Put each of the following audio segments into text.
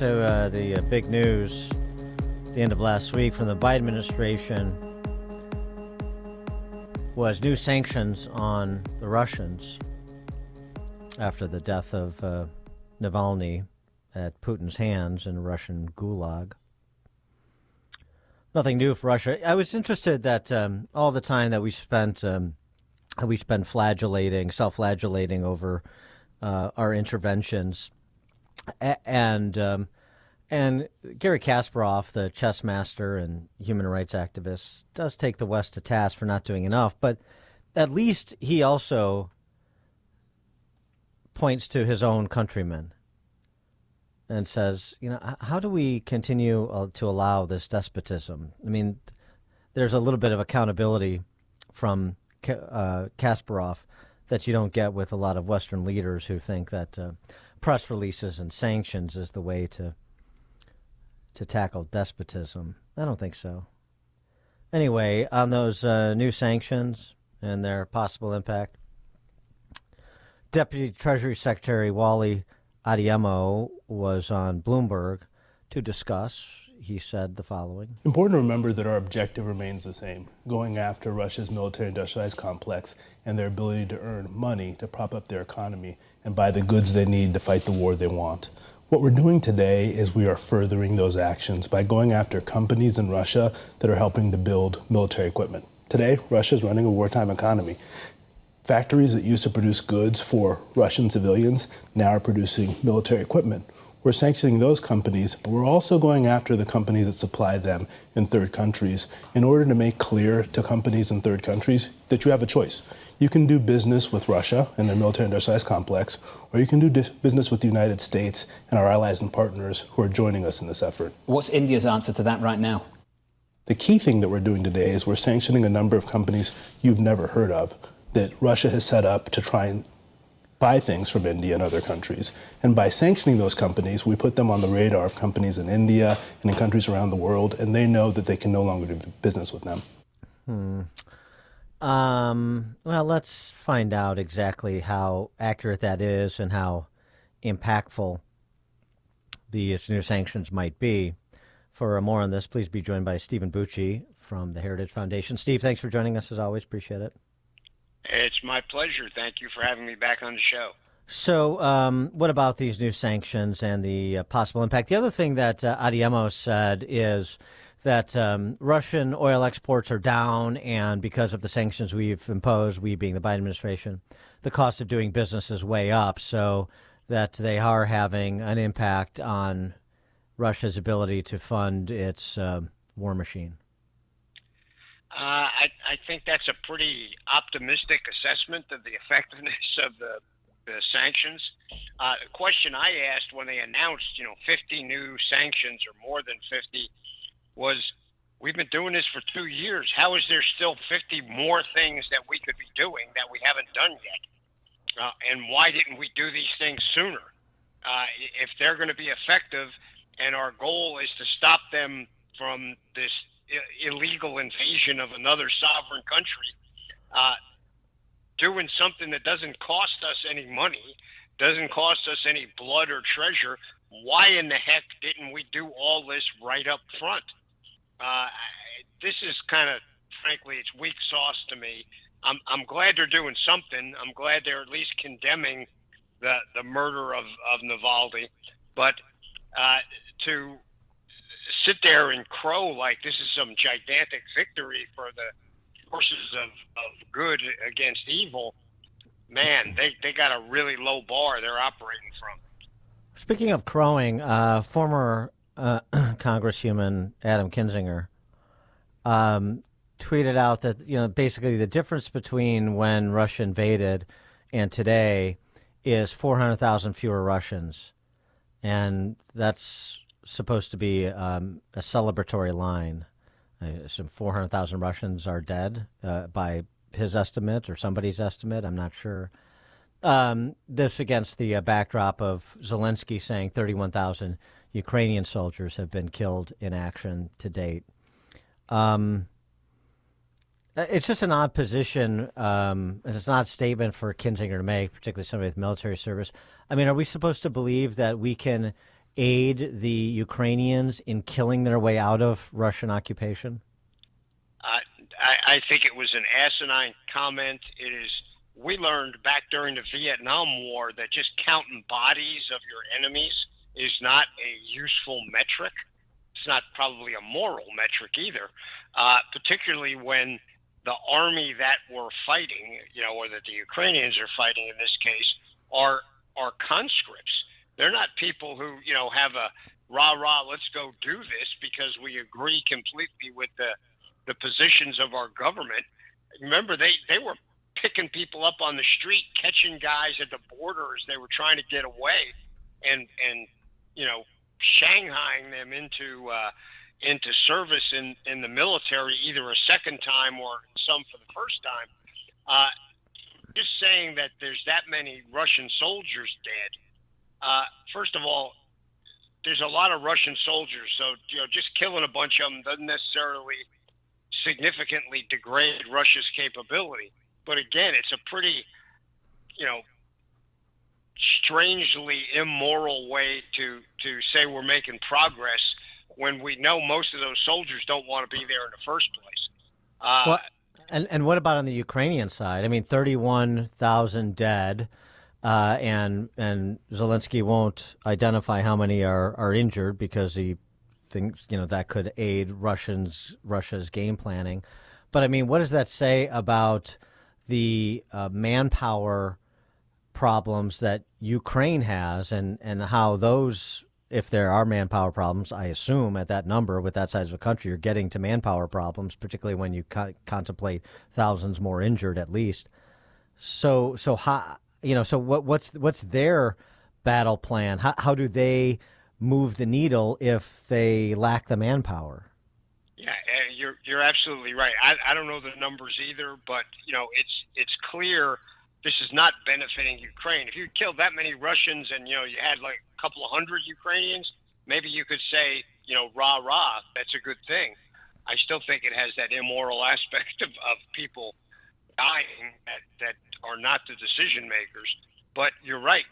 So the big news at the end of last week from the Biden administration was new sanctions on the Russians after the death of Navalny at Putin's hands in a Russian gulag. Nothing new for Russia. I was interested that all the time that we spent self-flagellating over our interventions, and Gary Kasparov, the chess master and human rights activist, does take the West to task for not doing enough. But at least he also points to his own countrymen and says, how do we continue to allow this despotism? I mean, there's a little bit of accountability from Kasparov that you don't get with a lot of Western leaders who think that press releases and sanctions is the way to tackle despotism. I don't think so. Anyway, on those new sanctions and their possible impact, Deputy Treasury Secretary Wally Adeyemo was on Bloomberg to discuss. He said the following. Important to remember that our objective remains the same, going after Russia's military-industrialized complex and their ability to earn money to prop up their economy and buy the goods they need to fight the war they want. What we're doing today is we are furthering those actions by going after companies in Russia that are helping to build military equipment. Today, Russia is running a wartime economy. Factories that used to produce goods for Russian civilians now are producing military equipment. We're sanctioning those companies, but we're also going after the companies that supply them in third countries in order to make clear to companies in third countries that you have a choice. You can do business with Russia and their military-industrialized complex, or you can do business with the United States and our allies and partners who are joining us in this effort. What's India's answer to that right now? The key thing that we're doing today is we're sanctioning a number of companies you've never heard of that Russia has set up to try and buy things from India and other countries. And by sanctioning those companies, we put them on the radar of companies in India and in countries around the world, and they know that they can no longer do business with them. Well, let's find out exactly how accurate that is and how impactful these new sanctions might be. For more on this, please be joined by Stephen Bucci from the Heritage Foundation. Steve, thanks for joining us as always. Appreciate it. It's my pleasure. Thank you for having me back on the show. So what about these new sanctions and the possible impact? The other thing that Adeyemo said is that Russian oil exports are down, and because of the sanctions we've imposed, we being the Biden administration, the cost of doing business is way up, so that they are having an impact on Russia's ability to fund its war machine. I think that's a pretty optimistic assessment of the effectiveness of the sanctions. The question I asked when they announced, 50 new sanctions or more than 50 was, we've been doing this for 2 years. How is there still 50 more things that we could be doing that we haven't done yet? And why didn't we do these things sooner? If they're going to be effective and our goal is to stop them from this illegal invasion of another sovereign country, doing something that doesn't cost us any money, doesn't cost us any blood or treasure, why in the heck didn't we do all this right up front? This is kind of, frankly, it's weak sauce to me. I'm glad they're doing something. I'm glad they're at least condemning the murder of Navalny, but to sit there and crow like this is some gigantic victory for the forces of good against evil, man, they got a really low bar they're operating from. Speaking of crowing, former Congresswoman Adam Kinzinger tweeted out that, basically the difference between when Russia invaded and today is 400,000 fewer Russians. And that's supposed to be a celebratory line. I assume 400,000 Russians are dead by his estimate or somebody's estimate. I'm not sure. This against the backdrop of Zelensky saying 31,000 Ukrainian soldiers have been killed in action to date. It's just an odd position, and it's an odd statement for Kinzinger to make, particularly somebody with military service. I mean, are we supposed to believe that we can aid the Ukrainians in killing their way out of Russian occupation? I think it was an asinine comment. It is. We learned back during the Vietnam War that just counting bodies of your enemies is not a useful metric. It's not probably a moral metric either, particularly when the army that we're fighting, or that the Ukrainians are fighting in this case, are conscripts. They're not people who have a rah rah, let's go do this because we agree completely with the positions of our government. Remember, they were picking people up on the street, catching guys at the border as they were trying to get away, and shanghaiing them into service in the military, either a second time or some for the first time. Just saying that there's that many Russian soldiers dead. First of all, there's a lot of Russian soldiers, so just killing a bunch of them doesn't necessarily significantly degrade Russia's capability. But again, it's a pretty, strangely immoral way to say we're making progress when we know most of those soldiers don't want to be there in the first place. Well, and what about on the Ukrainian side? I mean, 31,000 dead, and Zelensky won't identify how many are injured because he thinks that could aid Russia's game planning. But I mean, what does that say about the manpower problems that Ukraine has, and how those, if there are manpower problems, I assume at that number with that size of a country, you're getting to manpower problems, particularly when you contemplate thousands more injured at least. So how, so what's their battle plan? How do they move the needle if they lack the manpower? Yeah, you're absolutely right. I don't know the numbers either, but it's clear this is not benefiting Ukraine. If you killed that many Russians and you had like a couple of hundred Ukrainians, maybe you could say rah rah, that's a good thing. I still think it has that immoral aspect of people dying that are not the decision makers. But you're right.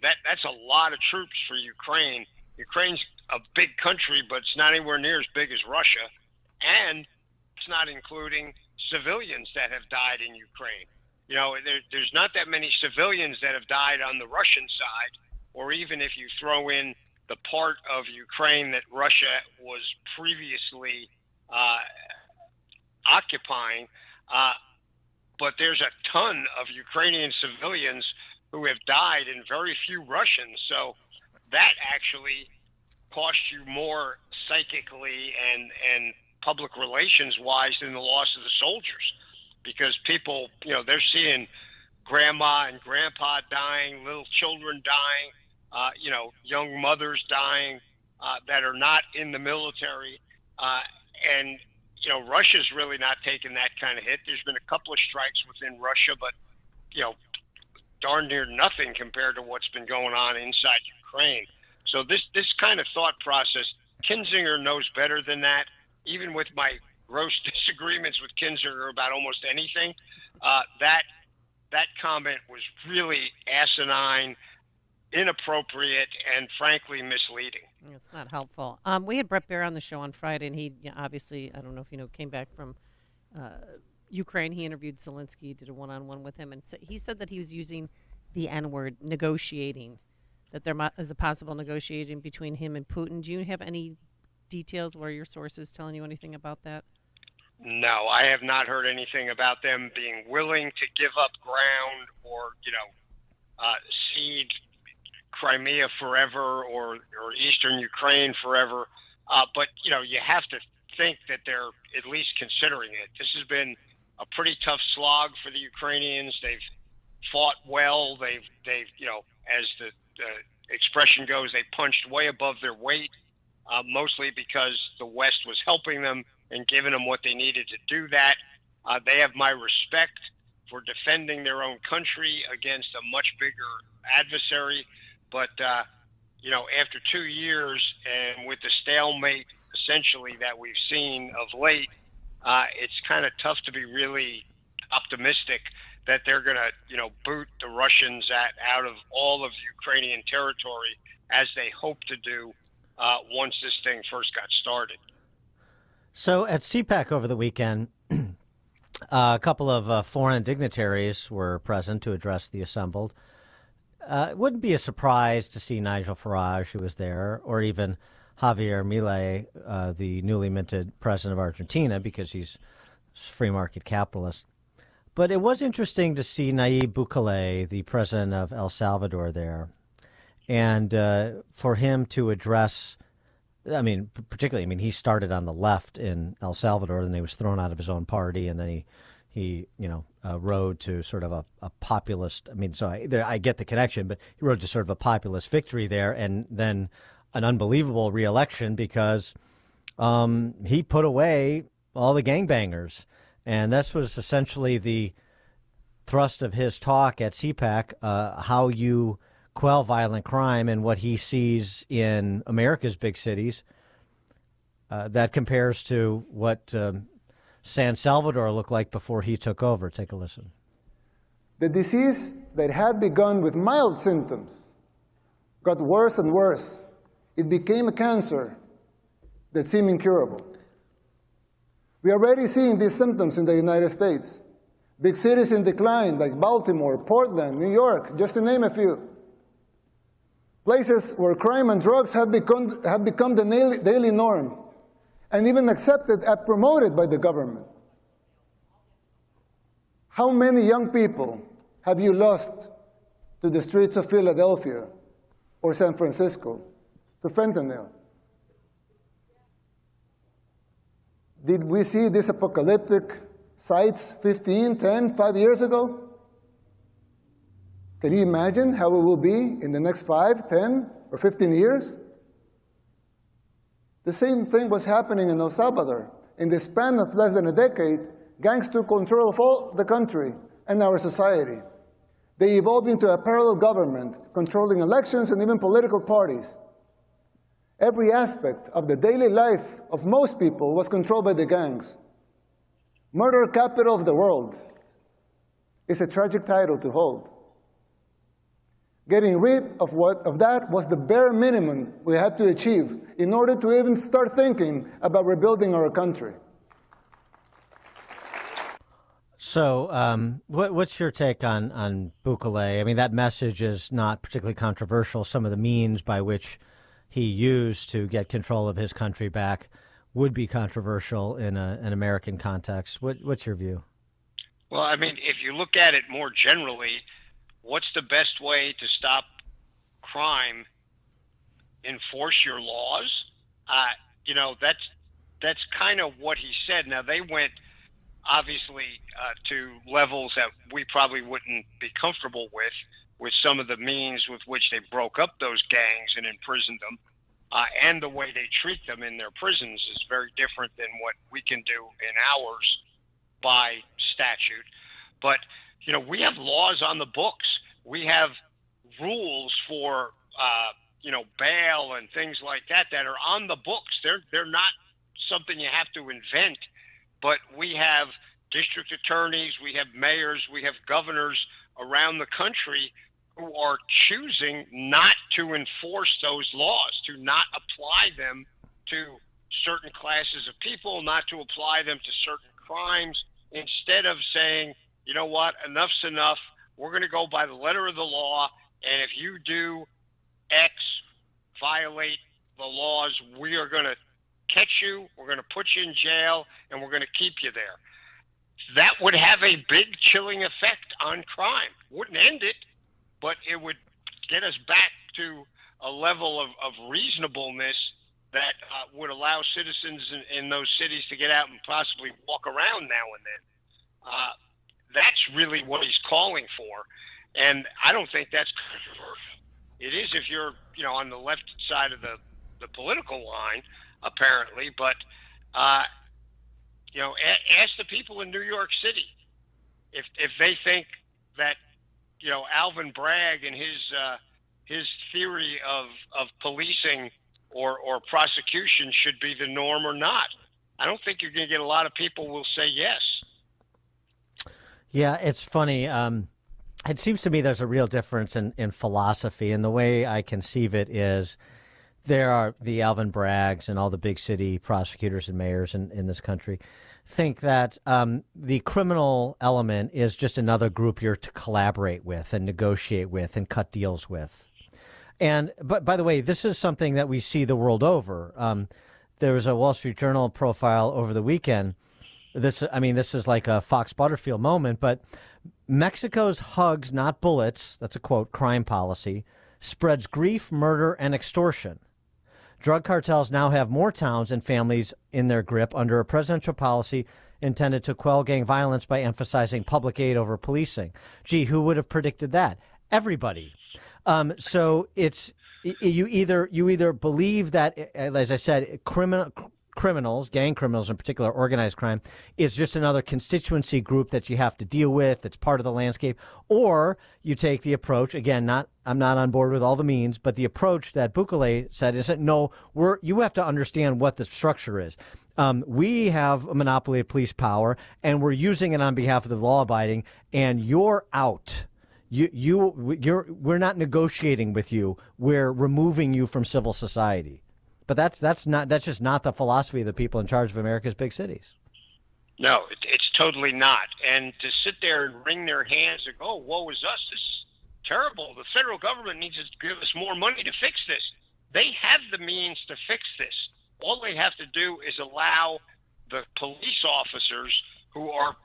That's a lot of troops for Ukraine. Ukraine's a big country, but it's not anywhere near as big as Russia, and it's not including civilians that have died in Ukraine. There's not that many civilians that have died on the Russian side, or even if you throw in the part of Ukraine that Russia was previously occupying. But there's a ton of Ukrainian civilians who have died and very few Russians. So that actually costs you more psychically and public relations wise than the loss of the soldiers, because people, they're seeing grandma and grandpa dying, little children dying, young mothers dying that are not in the military. And Russia's really not taking that kind of hit. There's been a couple of strikes within Russia, but, darn near nothing compared to what's been going on inside Ukraine. So this kind of thought process, Kinzinger knows better than that. Even with my gross disagreements with Kinzinger about almost anything, that comment was really asinine, inappropriate, and frankly misleading. It's not helpful. We had Brett Baer on the show on Friday, and he obviously, I don't know if came back from Ukraine. He interviewed Zelensky, did a one-on-one with him, and he said that he was using the N-word, negotiating, that there is a possible negotiating between him and Putin. Do you have any details where your sources telling you anything about that? No, I have not heard anything about them being willing to give up ground or, cede Crimea forever or Eastern Ukraine forever. But, you have to think that they're at least considering it. This has been a pretty tough slog for the Ukrainians. They've fought well. They've as the expression goes, they punched way above their weight, mostly because the West was helping them and giving them what they needed to do that. They have my respect for defending their own country against a much bigger adversary. But, after 2 years and with the stalemate essentially that we've seen of late, it's kind of tough to be really optimistic that they're going to, boot the Russians out of all of Ukrainian territory, as they hope to do once this thing first got started. So at CPAC over the weekend, a couple of foreign dignitaries were present to address the assembled. It wouldn't be a surprise to see Nigel Farage, who was there, or even Javier Milei, the newly minted president of Argentina, because he's a free market capitalist. But it was interesting to see Nayib Bukele, the president of El Salvador, there, and for him to address. Particularly, he started on the left in El Salvador, and he was thrown out of his own party, and then he rode to sort of a populist. I get the connection, but he rode to sort of a populist victory there, and then an unbelievable reelection because he put away all the gangbangers, and this was essentially the thrust of his talk at CPAC, how you quell violent crime and what he sees in America's big cities. That compares to what San Salvador looked like before he took over. Take a listen. The disease that had begun with mild symptoms got worse and worse. It became a cancer that seemed incurable. We are already seeing these symptoms in the United States. Big cities in decline like Baltimore, Portland, New York, just to name a few. Places where crime and drugs have become the daily norm and even accepted and promoted by the government. How many young people have you lost to the streets of Philadelphia or San Francisco, to fentanyl? Did we see these apocalyptic sights 15, 10, 5 years ago? Can you imagine how it will be in the next 5, 10, or 15 years? The same thing was happening in El Salvador. In the span of less than a decade, gangs took control of all the country and our society. They evolved into a parallel government, controlling elections and even political parties. Every aspect of the daily life of most people was controlled by the gangs. Murder capital of the world is a tragic title to hold. Getting rid of that was the bare minimum we had to achieve in order to even start thinking about rebuilding our country. So what's your take on Bukele? That message is not particularly controversial. Some of the means by which he used to get control of his country back would be controversial in an American context. What's your view? Well, if you look at it more generally, what's the best way to stop crime? Enforce your laws. That's kind of what he said. Now, they went obviously to levels that we probably wouldn't be comfortable with some of the means with which they broke up those gangs and imprisoned them. And the way they treat them in their prisons is very different than what we can do in ours by statute. But we have laws on the books. We have rules for, bail and things like that are on the books. They're not something you have to invent, but we have district attorneys, we have mayors, we have governors around the country who are choosing not to enforce those laws, to not apply them to certain classes of people, not to apply them to certain crimes, instead of saying, you know what, enough's enough. We're going to go by the letter of the law, and if you do X, violate the laws, we are going to catch you, we're going to put you in jail, and we're going to keep you there. That would have a big chilling effect on crime. Wouldn't end it, but it would get us back to a level of reasonableness that would allow citizens in those cities to get out and possibly walk around now and then. That's really what he's calling for, and I don't think that's controversial. It is if you're, on the left side of the political line, apparently, but ask the people in New York City if they think that Alvin Bragg and his theory of policing or prosecution should be the norm or not. I don't think you're going to get a lot of people will say yes. Yeah, it's funny. It seems to me there's a real difference in philosophy, and the way I conceive it is there are the Alvin Braggs and all the big city prosecutors and mayors in this country think that the criminal element is just another group you're to collaborate with and negotiate with and cut deals with. But by the way, this is something that we see the world over. There was a Wall Street Journal profile over the weekend. This is like a Fox Butterfield moment, but Mexico's hugs, not bullets, that's a quote, crime policy, spreads grief, murder, and extortion. Drug cartels now have more towns and families in their grip under a presidential policy intended to quell gang violence by emphasizing public aid over policing. Gee, who would have predicted that? Everybody. So it's you either believe that, as I said, criminals, gang criminals in particular, organized crime, is just another constituency group that you have to deal with. It's part of the landscape. Or you take the approach, again, I'm not on board with all the means, but the approach that Bukele said is that, no, you have to understand what the structure is. We have a monopoly of police power, and we're using it on behalf of the law-abiding, and you're out. We're not negotiating with you. We're removing you from civil society. But that's just not the philosophy of the people in charge of America's big cities. No, it's totally not. And to sit there and wring their hands and go, oh, woe is us, this is terrible. The federal government needs to give us more money to fix this. They have the means to fix this. All they have to do is allow the police officers, who are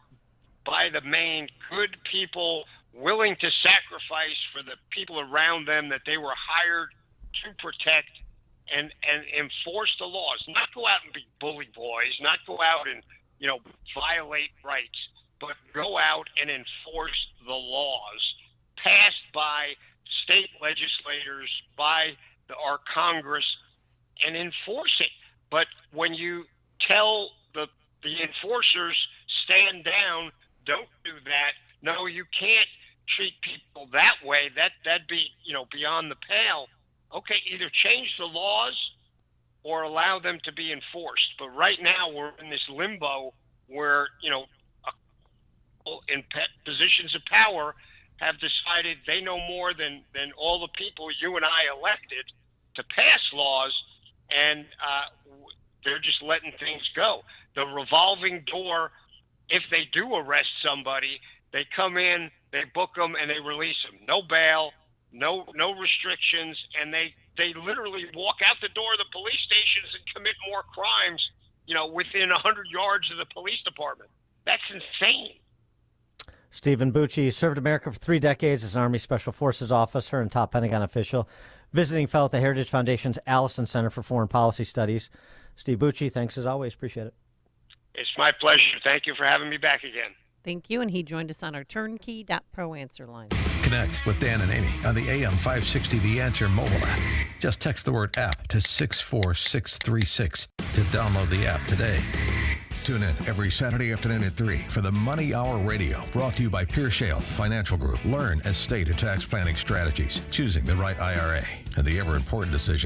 by the main good people willing to sacrifice for the people around them that they were hired to protect, and enforce the laws, not go out and be bully boys, not go out and, violate rights, but go out and enforce the laws passed by state legislators, by our Congress, and enforce it. But when you tell the enforcers, stand down, don't do that, no, you can't treat people that way, that'd be, beyond the pale. Okay, either change the laws or allow them to be enforced. But right now we're in this limbo where, in positions of power have decided they know more than all the people you and I elected to pass laws, and they're just letting things go. The revolving door, if they do arrest somebody, they come in, they book them, and they release them. No bail. No restrictions, and they literally walk out the door of the police stations and commit more crimes, within 100 yards of the police department. That's insane. Stephen Bucci served America for 3 decades as an Army Special Forces officer and top Pentagon official, visiting fellow at the Heritage Foundation's Allison Center for Foreign Policy Studies. Steve Bucci, thanks as always. Appreciate it. It's my pleasure. Thank you for having me back again. Thank you, and he joined us on our turnkey.pro answer line. Connect with Dan and Amy on the AM 560 The Answer mobile app. Just text the word app to 64636 to download the app today. Tune in every Saturday afternoon at 3 for the Money Hour Radio, brought to you by Pierre Shale Financial Group. Learn estate and tax planning strategies, choosing the right IRA, and the ever-important decision,